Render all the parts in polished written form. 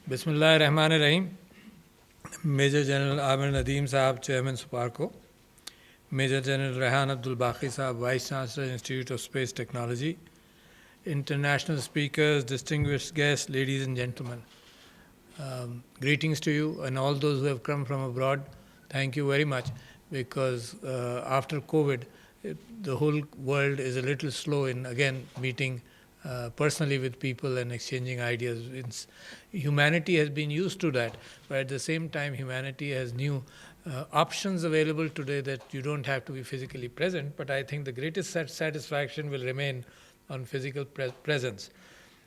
Bismillahirrahmanirrahim. Major General Amir Nadeem Sahab, Chairman SUPARCO. Major General Rehan Abdul Baqi Sahab, Vice Chancellor, Institute of Space Technology. International speakers, distinguished guests, ladies and gentlemen. Greetings to you and all those who have come from abroad. Thank you very much, because after COVID, the whole world is a little slow in again meeting personally with people and exchanging ideas. Humanity has been used to that, but at the same time, humanity has new options available today that you don't have to be physically present. But I think the greatest satisfaction will remain on physical presence.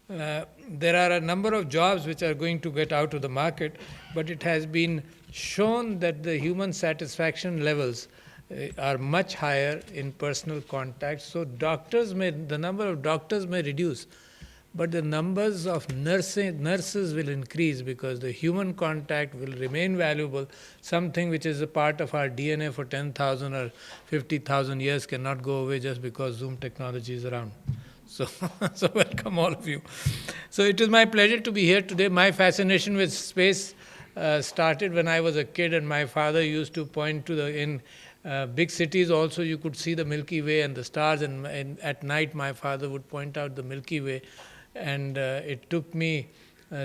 There are a number of jobs which are going to get out of the market, but it has been shown that the human satisfaction levels are much higher in personal contact. So the number of doctors may reduce, but the numbers of nurses will increase, because the human contact will remain valuable. Something which is a part of our DNA for 10,000 or 50,000 years cannot go away just because Zoom technology is around. So welcome all of you. So it is my pleasure to be here today. My fascination with space started when I was a kid, and my father used to point to in big cities also you could see the Milky Way and the stars, and at night my father would point out the Milky Way, and it took me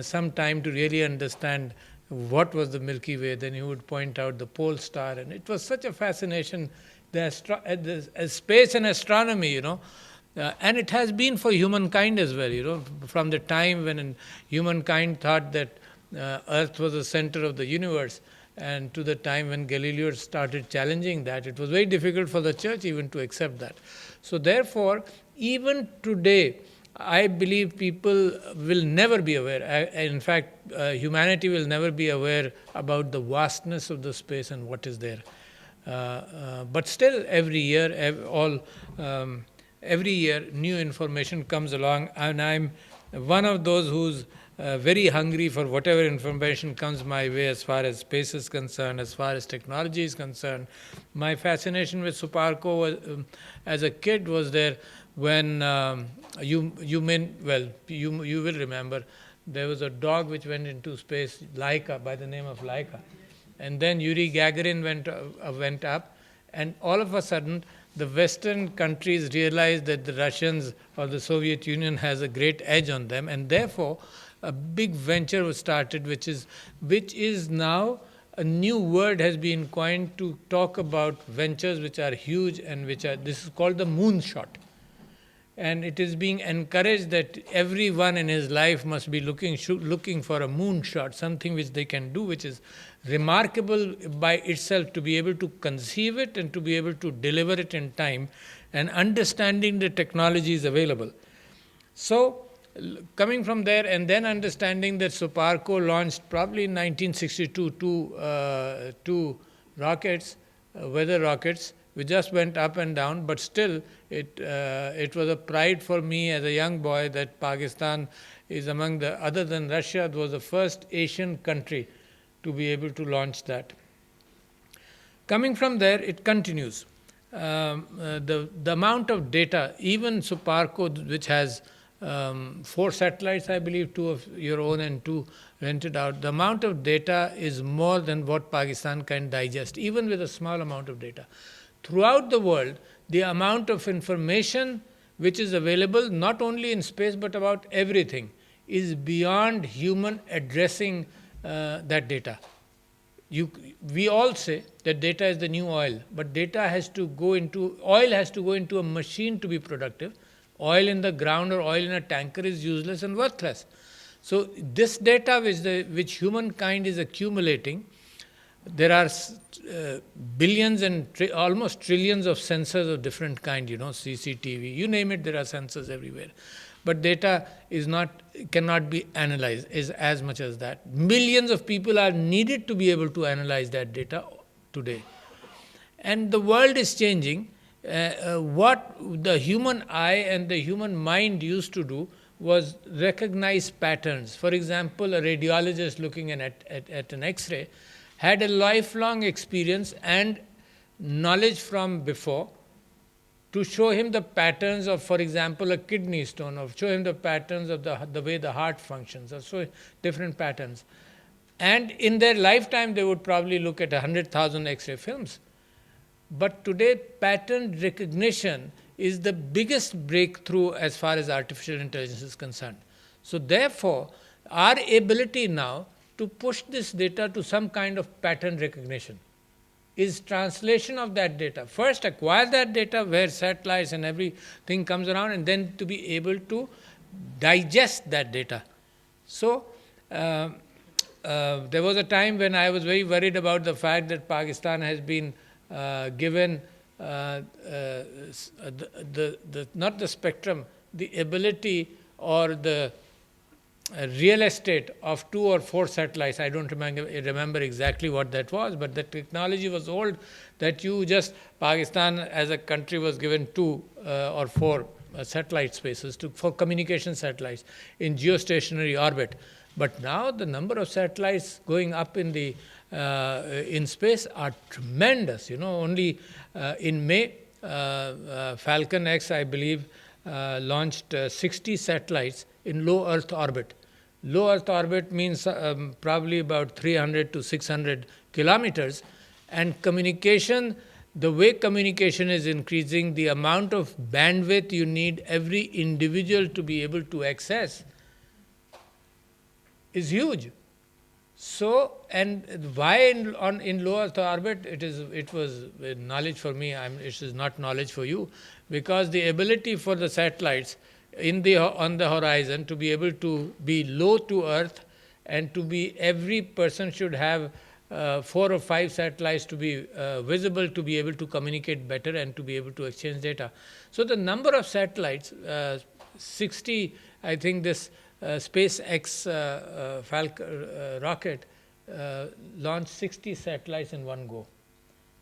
some time to really understand what was the Milky Way. Then he would point out the pole star, and it was such a fascination, space and astronomy, and it has been for humankind as well, from the time when humankind thought that Earth was the center of the universe, and to the time when Galileo started challenging that. It was very difficult for the church even to accept that. So therefore, even today, I believe people will never be aware. In fact, humanity will never be aware about the vastness of the space and what is there. But still, every year, every year, new information comes along, and I'm one of those who's very hungry for whatever information comes my way as far as space is concerned, as far as technology is concerned. My fascination with SUPARCO was, as a kid, was there when you will remember there was a dog which went into space, Laika, by the name of Laika, and then Yuri Gagarin went up, and all of a sudden the Western countries realized that the Russians or the Soviet Union has a great edge on them, and therefore a big venture was started, which is now a new word has been coined to talk about ventures which are huge and this is called the moonshot. And it is being encouraged that everyone in his life must be looking for a moonshot, something which they can do, which is remarkable by itself, to be able to conceive it and to be able to deliver it in time, and understanding the technologies available. So, coming from there, and then understanding that SUPARCO launched probably in 1962 two rockets, weather rockets, which just went up and down, but still it was a pride for me as a young boy that Pakistan is among the, other than Russia, it was the first Asian country to be able to launch that. Coming from there, it continues. The amount of data, even SUPARCO, which has 4 satellites, I believe, 2 of your own and 2 rented out, the amount of data is more than what Pakistan can digest, even with a small amount of data. Throughout the world, the amount of information which is available, not only in space but about everything, is beyond human addressing that data. We all say that data is the new oil, but oil has to go into a machine to be productive. Oil in the ground or oil in a tanker is useless and worthless. So this data which humankind is accumulating, there are billions and almost trillions of sensors of different kind, CCTV, you name it, there are sensors everywhere. But data cannot be analyzed is as much as that. Millions of people are needed to be able to analyze that data today. And the world is changing. What the human eye and the human mind used to do was recognize patterns. For example, a radiologist looking at an X-ray had a lifelong experience and knowledge from before to show him the patterns of, for example, a kidney stone, or show him the patterns of the way the heart functions, or so different patterns. And in their lifetime, they would probably look at 100,000 X-ray films. But today, pattern recognition is the biggest breakthrough as far as artificial intelligence is concerned. So therefore, our ability now to push this data to some kind of pattern recognition is translation of that data. First, acquire that data where satellites and everything comes around, and then to be able to digest that data. So, there was a time when I was very worried about the fact that Pakistan has been given not the spectrum, the ability or the real estate of 2 or 4 satellites. I don't remember exactly what that was, but the technology was old, that Pakistan as a country was given 2 or 4 satellite spaces for communication satellites in geostationary orbit. But now the number of satellites going up in space are tremendous. Only in May, Falcon X, I believe, launched 60 satellites in low Earth orbit. Low Earth orbit means probably about 300 to 600 kilometers. And communication, the way communication is increasing, the amount of bandwidth you need every individual to be able to access is huge. So, and why in low Earth orbit? It was knowledge for me. It is not knowledge for you, because the ability for the satellites on the horizon to be able to be low to Earth, and every person should have 4 or 5 satellites to be visible, to be able to communicate better and to be able to exchange data. So the number of satellites, 60, I think this SpaceX Falcon rocket launched 60 satellites in one go.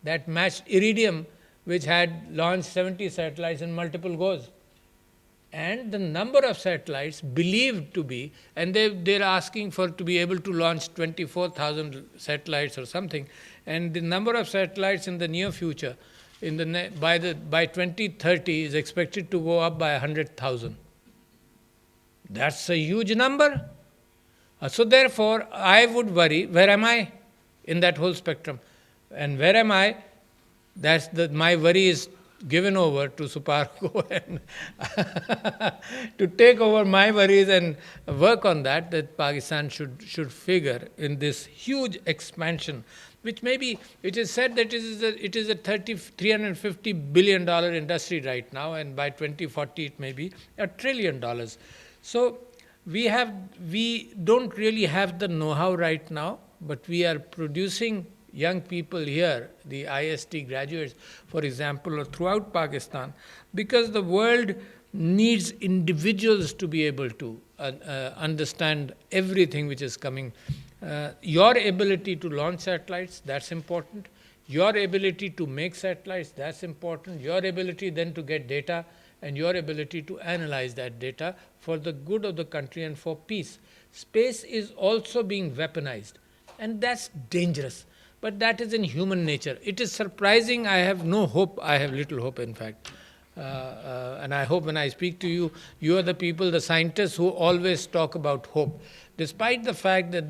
That matched Iridium, which had launched 70 satellites in multiple goes. And the number of satellites believed to be, and they're asking to be able to launch 24,000 satellites or something, and the number of satellites in the near future, by 2030, is expected to go up by 100,000. That's a huge number. So therefore, I would worry, where am I in that whole spectrum? And where am I? My worry is given over to Suparco and to take over my worries and work on that Pakistan should figure in this huge expansion, which maybe it is said that it is a $350 billion industry right now, and by 2040 it may be $1 trillion. So we don't really have the know-how right now, but we are producing young people here, the IST graduates, for example, or throughout Pakistan, because the world needs individuals to be able to understand everything which is coming. Your ability to launch satellites, that's important. Your ability to make satellites, that's important. Your ability then to get data, and your ability to analyze that data for the good of the country and for peace. Space is also being weaponized, and that's dangerous. But that is in human nature. It is surprising. I have no hope. I have little hope, in fact. And I hope when I speak to you, you are the people, the scientists who always talk about hope. Despite the fact that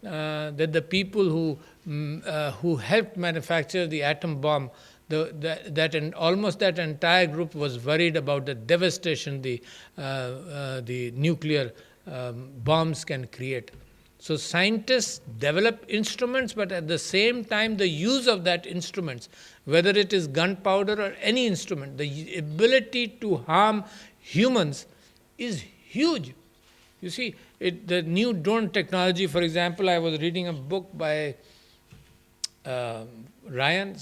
the people who helped manufacture the atom bomb, almost that entire group was worried about the devastation the nuclear bombs can create. So scientists develop instruments, but at the same time, the use of that instruments, whether it is gunpowder or any instrument, the ability to harm humans is huge. You see, the new drone technology, for example, I was reading a book by Ryan,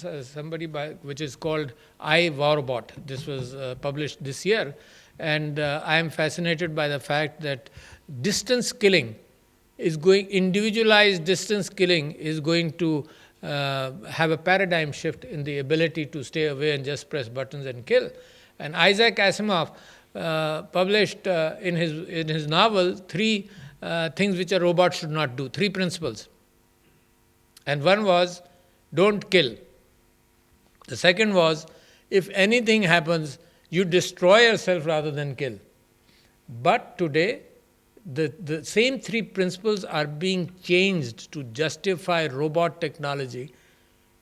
which is called I, Warbot. This was published this year. And I am fascinated by the fact that individualized distance killing is going to have a paradigm shift in the ability to stay away and just press buttons and kill. And Isaac Asimov published in his novel 3 things which a robot should not do, 3 principles. And one was, don't kill. The second was, if anything happens, You destroy yourself rather than kill. But today, the same three principles are being changed to justify robot technology.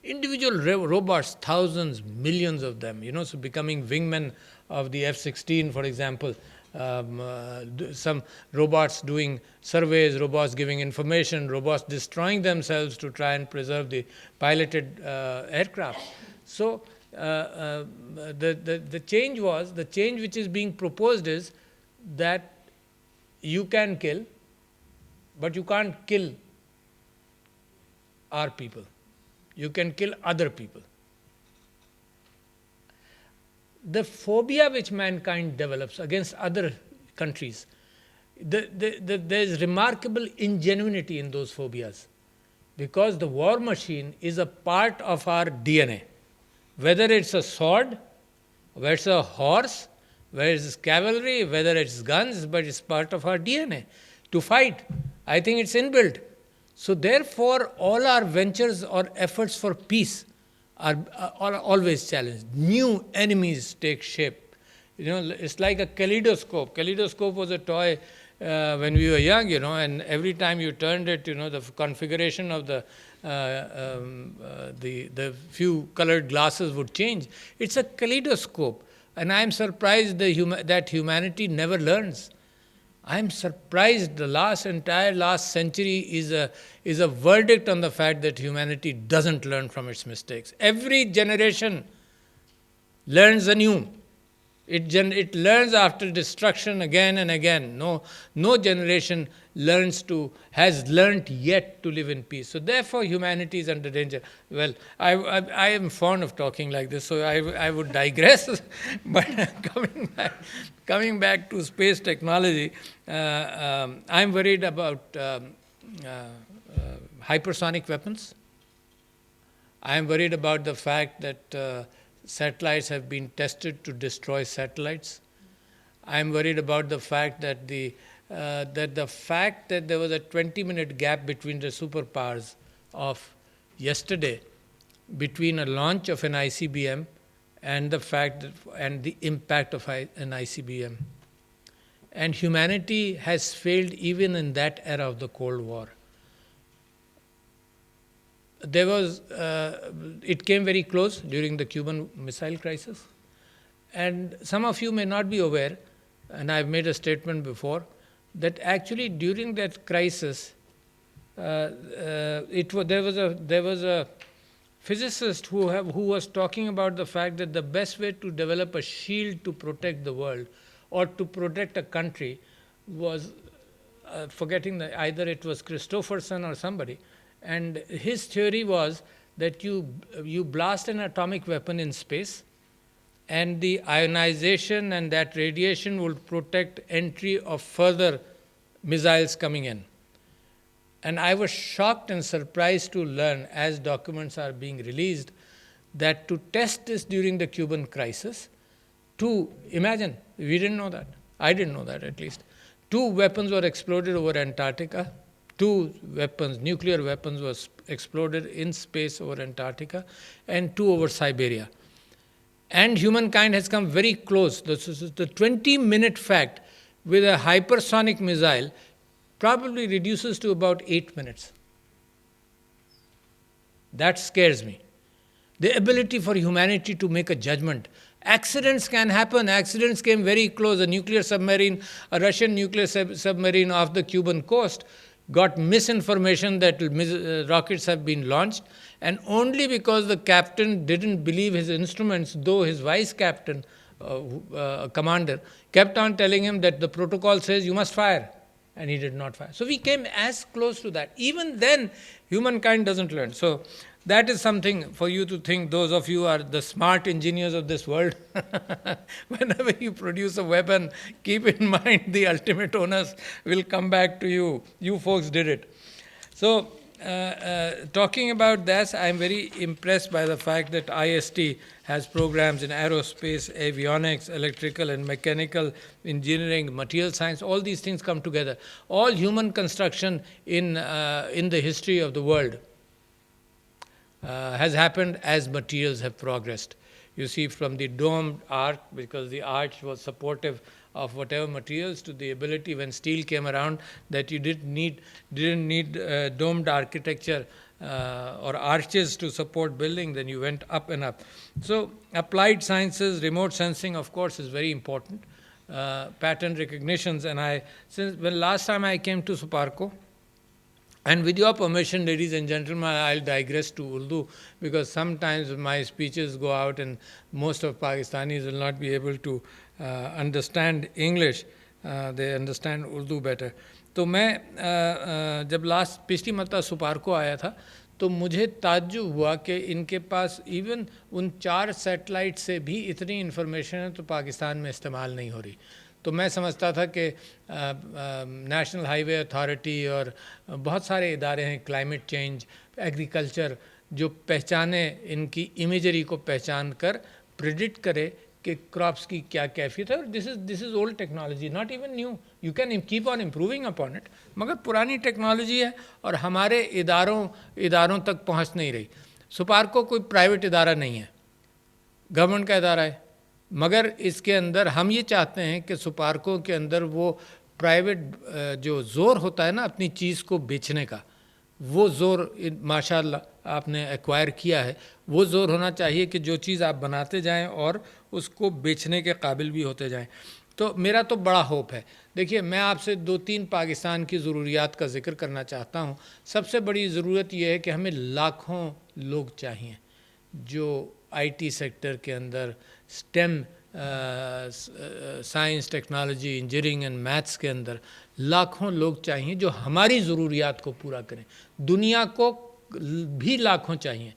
Individual robots, thousands, millions of them, so becoming wingmen of the F-16, for example. Some robots doing surveys, robots giving information, robots destroying themselves to try and preserve the piloted aircraft. So the change which is being proposed is that you can kill, but you can't kill our people. You can kill other people. The phobia which mankind develops against other countries, there is remarkable ingenuity in those phobias, because the war machine is a part of our DNA. Whether it's a sword, whether it's a horse, whether it's cavalry, whether it's guns, but it's part of our DNA to fight. I think it's inbuilt. So therefore, all our ventures or efforts for peace are always challenged. New enemies take shape. It's like a kaleidoscope. Kaleidoscope was a toy when we were young, and every time you turned it, the configuration of the few colored glasses would change. It's a kaleidoscope. And I am surprised that humanity never learns. I am surprised the entire last century is a verdict on the fact that humanity doesn't learn from its mistakes. Every generation learns anew. It learns after destruction again and again. No generation has learnt yet to live in peace. So therefore humanity is under danger. Well, I am fond of talking like this, so I would digress. But coming back to space technology, I'm worried about hypersonic weapons. I'm worried about the fact that satellites have been tested to destroy satellites. I'm worried about the fact that there was a 20-minute gap between the superpowers of yesterday, between a launch of an ICBM and the impact of an ICBM. And humanity has failed even in that era of the Cold War. It came very close during the Cuban Missile Crisis. And some of you may not be aware, and I've made a statement before, that actually during that crisis, there was a physicist who was talking about the fact that the best way to develop a shield to protect the world or to protect a country was, either it was Christopherson or somebody, and his theory was that you blast an atomic weapon in space, and the ionization and that radiation will protect entry of further missiles coming in. And I was shocked and surprised to learn, as documents are being released, that to test this during the Cuban crisis, imagine, we didn't know that. I didn't know that, at least. 2 weapons were exploded over Antarctica. 2 weapons, nuclear weapons, was exploded in space over Antarctica, and 2 over Siberia. And humankind has come very close. The 20-minute fact with a hypersonic missile probably reduces to about 8 minutes. That scares me. The ability for humanity to make a judgment. Accidents can happen. Accidents came very close. A Russian nuclear submarine off the Cuban coast got misinformation that rockets have been launched, and only because the captain didn't believe his instruments, though his vice captain, commander, kept on telling him that the protocol says you must fire, and he did not fire. So we came as close to that. Even then, humankind doesn't learn. So that is something for you to think, those of you who are the smart engineers of this world. Whenever you produce a weapon, keep in mind the ultimate owners will come back to you. You folks did it. So talking about this, I'm very impressed by the fact that IST has programs in aerospace, avionics, electrical and mechanical engineering, material science. All these things come together. All human construction in the history of the world has happened as materials have progressed. You see from the domed arch, because the arch was supportive of whatever materials, to the ability when steel came around that you didn't need domed architecture or arches to support building, then you went up and up. So applied sciences, remote sensing, of course, is very important. Pattern recognitions, and since when last time I came to Suparco, and with your permission, ladies and gentlemen, I'll digress to Urdu, because sometimes my speeches go out and most of Pakistanis will not be able to understand English. They understand Urdu better. تو میں جب پچھلی مرتبہ سپارکو آیا تھا تو مجھے تعجب ہوا کہ ان کے پاس ایون ان 4 سیٹلائٹ سے بھی اتنی انفارمیشن ہے تو پاکستان میں استعمال نہیں ہو رہی. تو میں سمجھتا تھا کہ نیشنل ہائی وے اتھارٹی اور بہت سارے ادارے ہیں, کلائمیٹ چینج, ایگریکلچر, جو پہچانے ان کی امیجری کو پہچان کر پریڈکٹ کرے کہ کراپس کی کیا کیفیت ہے. اور this is old technology, not even new, you can keep on improving upon it, مگر پرانی ٹیکنالوجی ہے اور ہمارے اداروں تک پہنچ نہیں رہی. سپارکو کوئی پرائیویٹ ادارہ نہیں ہے, گورنمنٹ کا ادارہ ہے, مگر اس کے اندر ہم یہ چاہتے ہیں کہ سپارکو کے اندر وہ پرائیویٹ جو زور ہوتا ہے نا اپنی چیز کو بیچنے کا, وہ زور ماشاء اللہ آپ نے ایکوائر کیا ہے. وہ زور ہونا چاہیے کہ جو چیز آپ بناتے جائیں اور اس کو بیچنے کے قابل بھی ہوتے جائیں. تو میرا تو بڑا ہوپ ہے. دیکھیے میں آپ سے 2-3 پاکستان کی ضروریات کا ذکر کرنا چاہتا ہوں. سب سے بڑی ضرورت یہ ہے کہ ہمیں لاکھوں لوگ چاہئیں جو آئی ٹی سیکٹر کے اندر STEM science, technology, engineering and maths کے اندر لاکھوں لوگ چاہیے جو ہماری ضروریات کو پورا کریں. دنیا کو بھی لاکھوں چاہیے.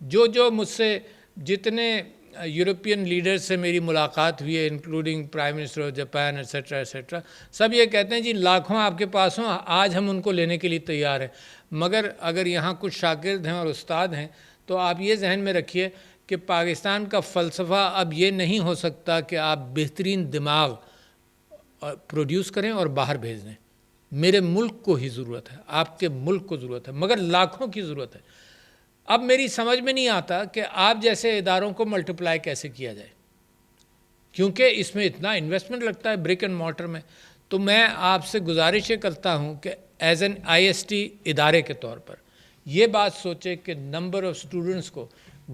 جو مجھ سے جتنے یورپین لیڈرز سے میری ملاقات ہوئی ہے, including prime minister of Japan etcetera etcetera, سب یہ کہتے ہیں جی لاکھوں آپ کے پاس ہوں, آج ہم ان کو لینے کے لیے تیار ہیں, مگر اگر یہاں کچھ شاگرد ہیں اور استاد ہیں تو آپ یہ ذہن میں رکھیے کہ پاکستان کا فلسفہ اب یہ نہیں ہو سکتا کہ آپ بہترین دماغ پروڈیوس کریں اور باہر بھیج دیں. میرے ملک کو ہی ضرورت ہے, آپ کے ملک کو ضرورت ہے, مگر لاکھوں کی ضرورت ہے. اب میری سمجھ میں نہیں آتا کہ آپ جیسے اداروں کو ملٹیپلائی کیسے کیا جائے, کیونکہ اس میں اتنا انویسٹمنٹ لگتا ہے برک اینڈ مارٹر میں. تو میں آپ سے گزارش کرتا ہوں کہ as an I S T ادارے کے طور پر یہ بات سوچے کہ نمبر آف اسٹوڈنٹس کو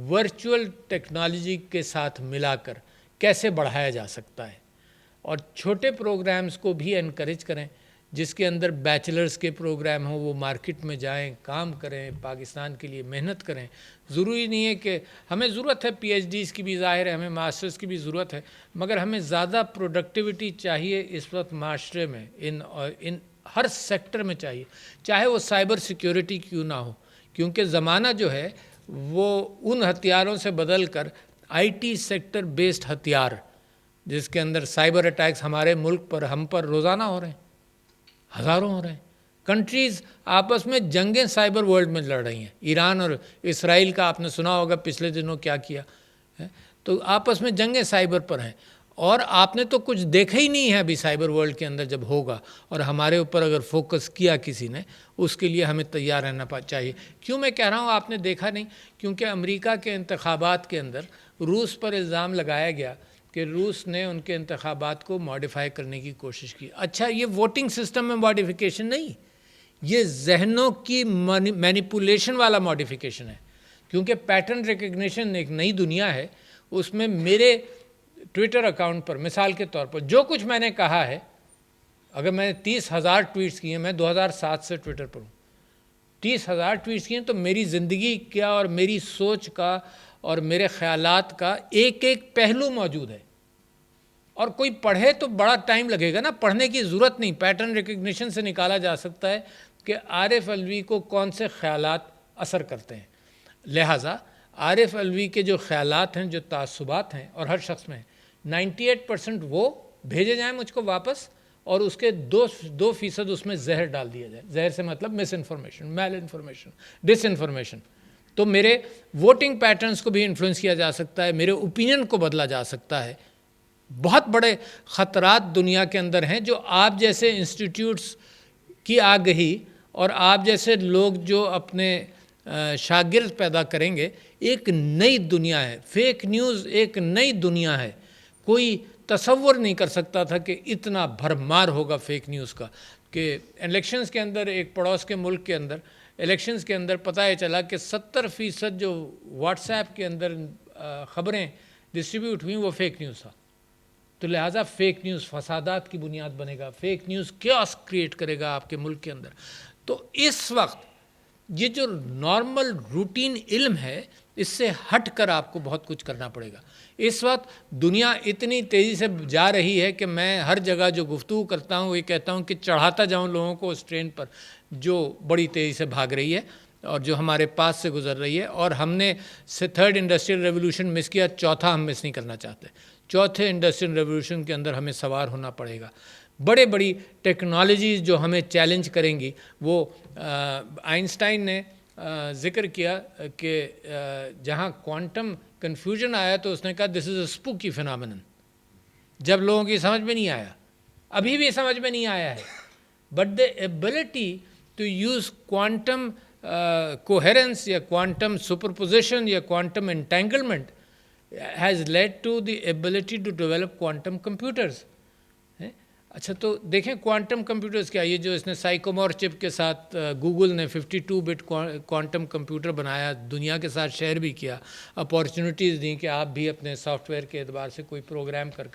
ورچوئل ٹیکنالوجی کے ساتھ ملا کر کیسے بڑھایا جا سکتا ہے, اور چھوٹے پروگرامز کو بھی انکریج کریں جس کے اندر بیچلرز کے پروگرام ہوں, وہ مارکیٹ میں جائیں, کام کریں, پاکستان کے لیے محنت کریں. ضروری نہیں ہے کہ ہمیں ضرورت ہے پی ایچ ڈیز کی بھی, ظاہر ہے ہمیں ماسٹرز کی بھی ضرورت ہے, مگر ہمیں زیادہ پروڈکٹیوٹی چاہیے اس وقت معاشرے میں, ان ہر سیکٹر میں چاہیے, چاہے وہ سائبر سیکیورٹی کیوں نہ ہو, کیونکہ زمانہ جو ہے وہ ان ہتھیاروں سے بدل کر آئی ٹی سیکٹر بیسڈ ہتھیار, جس کے اندر سائبر اٹیکس ہمارے ملک پر, ہم پر روزانہ ہو رہے ہیں, ہزاروں ہو رہے ہیں. کنٹریز آپس میں جنگیں سائبر ورلڈ میں لڑ رہی ہیں. ایران اور اسرائیل کا آپ نے سنا ہوگا پچھلے دنوں کیا کیا ہے, تو آپس میں جنگیں سائبر پر ہیں, اور آپ نے تو کچھ دیکھا ہی نہیں ہے ابھی سائبر ورلڈ کے اندر. جب ہوگا اور ہمارے اوپر اگر فوکس کیا کسی نے, اس کے لیے ہمیں تیار رہنا چاہیے. کیوں میں کہہ رہا ہوں آپ نے دیکھا نہیں, کیونکہ امریکہ کے انتخابات کے اندر روس پر الزام لگایا گیا کہ روس نے ان کے انتخابات کو ماڈیفائی کرنے کی کوشش کی. اچھا, یہ ووٹنگ سسٹم میں ماڈیفیکیشن نہیں, یہ ذہنوں کی مینیپولیشن والا ماڈیفیکیشن ہے. کیونکہ پیٹرن ریکگنیشن ایک نئی دنیا ہے, اس میں میرے ٹویٹر اکاؤنٹ پر مثال کے طور پر جو کچھ میں نے کہا ہے, اگر میں نے 30,000 ٹویٹس کیے ہیں, میں 2007 سے ٹویٹر پر ہوں, 30,000 ٹویٹس کیے ہیں, تو میری زندگی کا اور میری سوچ کا اور میرے خیالات کا ایک ایک پہلو موجود ہے. اور کوئی پڑھے تو بڑا ٹائم لگے گا نا, پڑھنے کی ضرورت نہیں, پیٹرن ریکگنیشن سے نکالا جا سکتا ہے کہ عارف الوی کو کون سے خیالات اثر کرتے ہیں. لہٰذا عارف الوی کے جو خیالات ہیں, جو تعصبات ہیں, اور ہر شخص میں 98% وہ بھیجے جائیں مجھ کو واپس, اور اس کے 2% اس میں زہر ڈال دیا جائے. زہر سے مطلب مس انفارمیشن, میل انفارمیشن, ڈس انفارمیشن. تو میرے ووٹنگ پیٹرنز کو بھی انفلوئنس کیا جا سکتا ہے, میرے اوپینین کو بدلا جا سکتا ہے. بہت بڑے خطرات دنیا کے اندر ہیں جو آپ جیسے انسٹیٹیوٹس کی آگہی اور آپ جیسے لوگ جو اپنے شاگرد پیدا کریں گے. ایک نئی دنیا ہے, فیک نیوز ایک نئی دنیا ہے. کوئی تصور نہیں کر سکتا تھا کہ اتنا بھرمار ہوگا فیک نیوز کا. کہ الیکشنز کے اندر, ایک پڑوس کے ملک کے اندر الیکشنز کے اندر پتہ یہ چلا کہ 70% جو واٹس ایپ کے اندر خبریں ڈسٹریبیوٹ ہوئیں وہ فیک نیوز تھا. تو لہٰذا فیک نیوز فسادات کی بنیاد بنے گا, فیک نیوز کیوس کریٹ کرے گا آپ کے ملک کے اندر. تو اس وقت یہ جو نارمل روٹین علم ہے, اس سے ہٹ کر آپ کو بہت کچھ کرنا پڑے گا. اس وقت دنیا اتنی تیزی سے جا رہی ہے کہ میں ہر جگہ جو گفتگو کرتا ہوں یہ کہتا ہوں کہ چڑھاتا جاؤں لوگوں کو اس ٹرین پر جو بڑی تیزی سے بھاگ رہی ہے اور جو ہمارے پاس سے گزر رہی ہے. اور ہم نے تھرڈ انڈسٹریل ریولوشن مس کیا, چوتھا ہم مس نہیں کرنا چاہتے. چوتھے انڈسٹریل ریولوشن کے اندر ہمیں سوار ہونا پڑے گا. بڑی ٹیکنالوجیز جو ہمیں چیلنج کریں گی, وہ آئنسٹائن نے ذکر کیا کہ جہاں کوانٹم کنفیوژن آیا تو اس نے کہا دس از اے اسپوکی فینامینن. جب لوگوں کی سمجھ میں نہیں آیا, ابھی بھی سمجھ میں نہیں آیا ہے, but the ability to use quantum coherence یا کوانٹم سپرپوزیشن یا quantum entanglement has led to the ability to develop quantum computers. اچھا تو دیکھیں کوانٹم کمپیوٹرز کیا, یہ جو اس نے سائیکومور چپ کے ساتھ گوگل نے 52 بٹ کوانٹم کمپیوٹر بنایا, دنیا کے ساتھ شیئر بھی کیا, اپارچونیٹیز دیں کہ آپ بھی اپنے سافٹ ویئر کے اعتبار سے کوئی پروگرام کر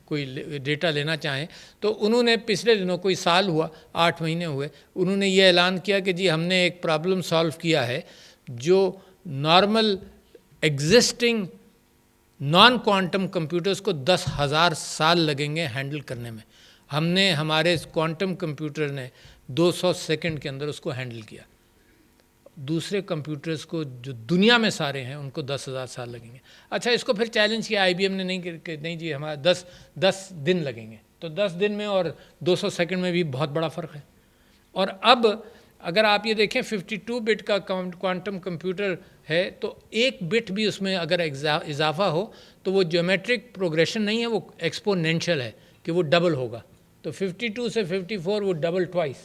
کوئی ڈیٹا لینا چاہیں. تو انہوں نے پچھلے دنوں, کوئی سال ہوا, 8 مہینے ہوئے, انہوں نے یہ اعلان کیا کہ جی ہم نے ایک پرابلم سالو کیا ہے جو normal existing naan quantum computers کو 10,000 سال لگیں گے ہینڈل کرنے میں. ہم نے, ہمارے کوانٹم کمپیوٹر نے 200 سیکنڈ کے اندر اس کو ہینڈل کیا. دوسرے کمپیوٹرز کو جو دنیا میں سارے ہیں ان کو 10,000 سال لگیں گے. اچھا اس کو پھر چیلنج کیا آئی بی ایم نے, نہیں جی ہمارا 10 دن لگیں گے. تو 10 دن میں اور 200 سیکنڈ میں بھی بہت بڑا فرق ہے. اور اب اگر آپ یہ دیکھیں 52 بٹ کا کوانٹم کمپیوٹر ہے تو ایک بٹ بھی اس میں اگر اضافہ ہو تو وہ جیومیٹرک پروگریشن نہیں ہے, وہ ایکسپونینشیل ہے کہ وہ ڈبل ہوگا. تو 52 سے 54 وہ ڈبل ٹوائس.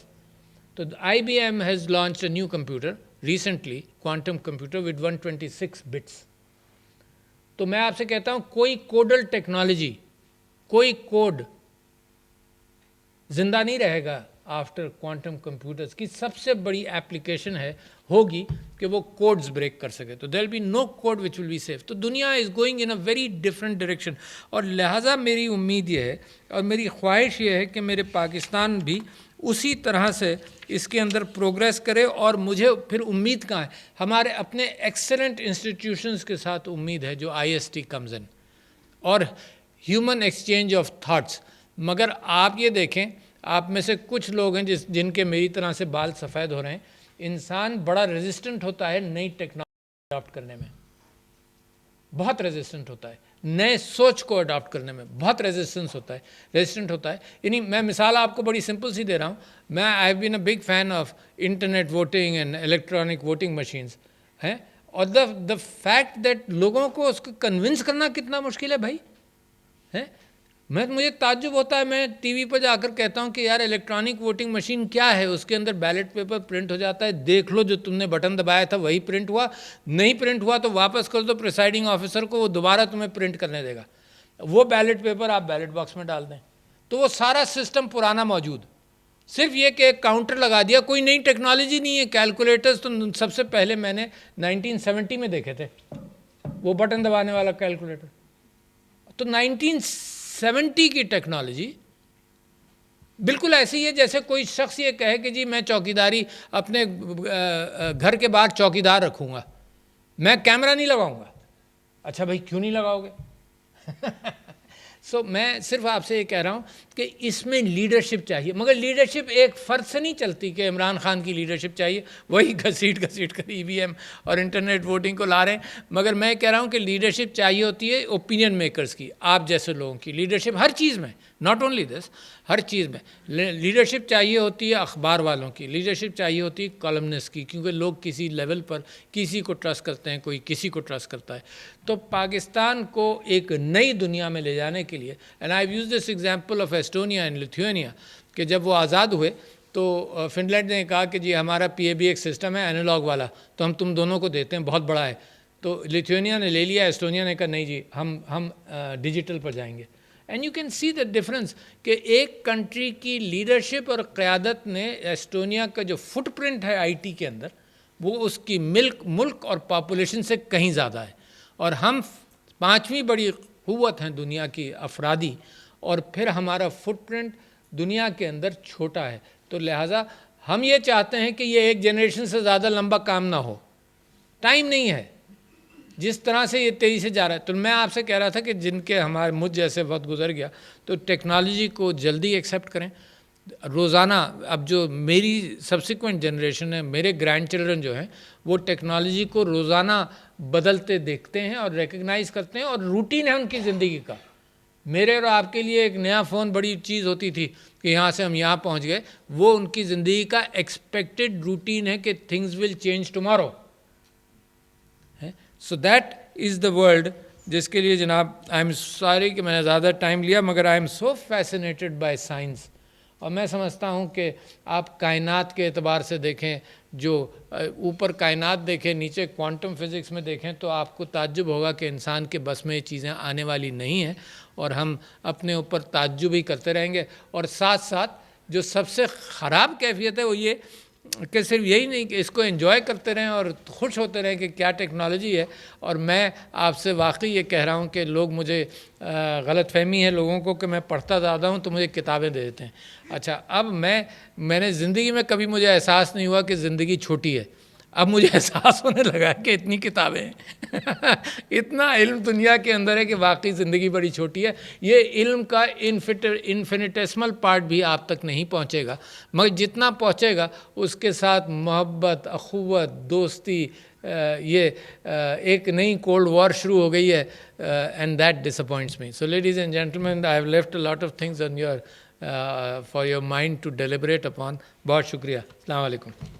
تو I B M has launch a new computer recently, quantum computer with 126 bits. تو میں آپ سے کہتا ہوں کوئی کوڈل ٹیکنالوجی, کوئی کوڈ زندہ نہیں رہے گا آفٹر کوانٹم کمپیوٹرز کی. سب سے بڑی ایپلیکیشن ہوگی کہ وہ کوڈز بریک کر سکے. تو there will be no code which will be safe. تو دنیا is going in a very different direction. اور لہٰذا میری امید یہ ہے اور میری خواہش یہ ہے کہ میرے پاکستان بھی اسی طرح سے اس کے اندر پروگریس کرے. اور مجھے پھر امید کہاں ہے, ہمارے اپنے ایکسلنٹ انسٹیٹیوشنز کے ساتھ امید ہے جو IST کمز ان, اور ہیومن ایکسچینج آف تھاٹس. مگر آپ یہ دیکھیں, آپ میں سے کچھ لوگ ہیں جن کے میری طرح سے بال سفید ہو رہے ہیں. انسان بڑا ریزسٹنٹ ہوتا ہے نئی ٹیکنالوجی اڈاپٹ کرنے میں, بہت ریزسٹنٹ ہوتا ہے. نئے سوچ کو اڈاپٹ کرنے میں بہت ریزسٹنٹ ہوتا ہے. یعنی میں مثال آپ کو بڑی سمپل سی دے رہا ہوں. میں I have been a big fan of internet voting and electronic voting machines ہیں. اور دا فیکٹ دیٹ لوگوں کو اس کو کنونس کرنا کتنا مشکل ہے بھائی. مجھے تعجب ہوتا ہے, میں ٹی وی پر جا کر کہتا ہوں کہ یار الیکٹرانک ووٹنگ مشین کیا ہے, اس کے اندر بیلٹ پیپر پرنٹ ہو جاتا ہے, دیکھ لو جو تم نے بٹن دبایا تھا وہی پرنٹ ہوا, نہیں پرنٹ ہوا تو واپس کر دو پریسائڈنگ آفیسر کو, وہ دوبارہ تمہیں پرنٹ کرنے دے گا. وہ بیلٹ پیپر آپ بیلٹ باکس میں ڈال دیں. تو وہ سارا سسٹم پرانا موجود, صرف یہ کہ ایک کاؤنٹر لگا دیا, کوئی نئی ٹیکنالوجی نہیں ہے. کیلکولیٹرز تو سب سے پہلے میں نے 1970 میں دیکھے تھے, وہ بٹن دبانے والا کیلکولیٹر. تو 1970 کی ٹیکنالوجی بالکل ایسی ہے جیسے کوئی شخص یہ کہے کہ جی میں چوکیداری اپنے گھر کے باہر چوکیدار رکھوں گا, میں کیمرہ نہیں لگاؤں گا. اچھا بھائی کیوں نہیں لگاؤ گے؟ سو میں صرف آپ سے یہ کہہ رہا ہوں کہ اس میں لیڈرشپ چاہیے. مگر لیڈرشپ ایک فرد سے نہیں چلتی کہ عمران خان کی لیڈرشپ چاہیے, وہی گھسیٹ کر EVM اور انٹرنیٹ ووٹنگ کو لا رہے ہیں. مگر میں کہہ رہا ہوں کہ لیڈرشپ چاہیے ہوتی ہے اوپینین میکرز کی, آپ جیسے لوگوں کی لیڈرشپ ہر چیز میں, ناٹ اونلی دس, ہر چیز میں لیڈرشپ چاہیے ہوتی ہے. اخبار والوں کی لیڈرشپ چاہیے ہوتی ہے, کالمنسٹ کی, کیونکہ لوگ کسی لیول پر کسی کو ٹرسٹ کرتے ہیں, کوئی کسی کو ٹرسٹ کرتا ہے. تو پاکستان کو ایک نئی دنیا میں لے جانے کے لیے, and I use this example of Estonia and Lithuania, کہ جب وہ آزاد ہوئے تو فن لینڈ نے کہا کہ جی ہمارا پی اے بی ایک سسٹم ہے اینالاگ والا، تو ہم تم دونوں کو دیتے ہیں، بہت بڑا ہے. تو لیتھوینیا نے لے لیا، ایسٹونیا نے کہا نہیں جی ہم ڈیجیٹل پر جائیں گے. And you can see the difference کہ ایک کنٹری کی لیڈرشپ اور قیادت نے ایسٹونیا کا جو فٹ پرنٹ ہے آئی ٹی کے اندر، وہ اس کی ملک اور پاپولیشن سے کہیں زیادہ ہے. اور ہم 5ویں بڑی قوت ہیں دنیا کی افرادی، اور پھر ہمارا فٹ پرنٹ دنیا کے اندر چھوٹا ہے. تو لہٰذا ہم یہ چاہتے ہیں کہ یہ ایک جنریشن سے زیادہ لمبا کام نہ ہو. ٹائم نہیں ہے جس طرح سے یہ تیزی سے جا رہا ہے. تو میں آپ سے کہہ رہا تھا کہ جن کے مجھ جیسے وقت گزر گیا، تو ٹیکنالوجی کو جلدی ایکسیپٹ کریں. روزانہ اب جو میری سبسیکوینٹ جنریشن ہے، میرے گرینڈ چلڈرن جو ہیں، وہ ٹیکنالوجی کو روزانہ بدلتے دیکھتے ہیں اور ریکگنائز کرتے ہیں، اور روٹین ہے ان کی زندگی کا. میرے اور آپ کے لیے ایک نیا فون بڑی چیز ہوتی تھی کہ یہاں سے ہم یہاں پہنچ گئے. وہ ان کی زندگی کا ایکسپیکٹڈ روٹین ہے کہ things will change tomorrow. So that is the world جس کے لیے جناب آئی ایم سوری کہ میں نے زیادہ ٹائم لیا، مگر I am so fascinated by science. اور میں سمجھتا ہوں کہ آپ کائنات کے اعتبار سے دیکھیں، جو اوپر کائنات دیکھیں، نیچے کوانٹم فزکس میں دیکھیں، تو آپ کو تعجب ہوگا کہ انسان کے بس میں یہ چیزیں آنے والی نہیں ہیں، اور ہم اپنے اوپر تعجب ہی کرتے رہیں گے. اور ساتھ ساتھ جو سب سے خراب کیفیت ہے وہ یہ کہ صرف یہی نہیں کہ اس کو انجوائے کرتے رہیں اور خوش ہوتے رہیں کہ کیا ٹیکنالوجی ہے. اور میں آپ سے واقعی یہ کہہ رہا ہوں کہ لوگ مجھے غلط فہمی ہے لوگوں کو کہ میں پڑھتا زیادہ ہوں تو مجھے کتابیں دے دیتے ہیں. اچھا، اب میں نے زندگی میں کبھی مجھے احساس نہیں ہوا کہ زندگی چھوٹی ہے. اب مجھے احساس ہونے لگا ہے کہ اتنی کتابیں ہیں اتنا علم دنیا کے اندر ہے کہ واقعی زندگی بڑی چھوٹی ہے. یہ علم کا انفینیٹیسمل پارٹ بھی آپ تک نہیں پہنچے گا، مگر جتنا پہنچے گا اس کے ساتھ محبت، اخوت، دوستی، یہ ایک نئی کولڈ وار شروع ہو گئی ہے. And that disappoints me. So ladies and gentlemen, I have left a lot of things on your for your mind to deliberate upon. بہت شکریہ. السلام علیکم.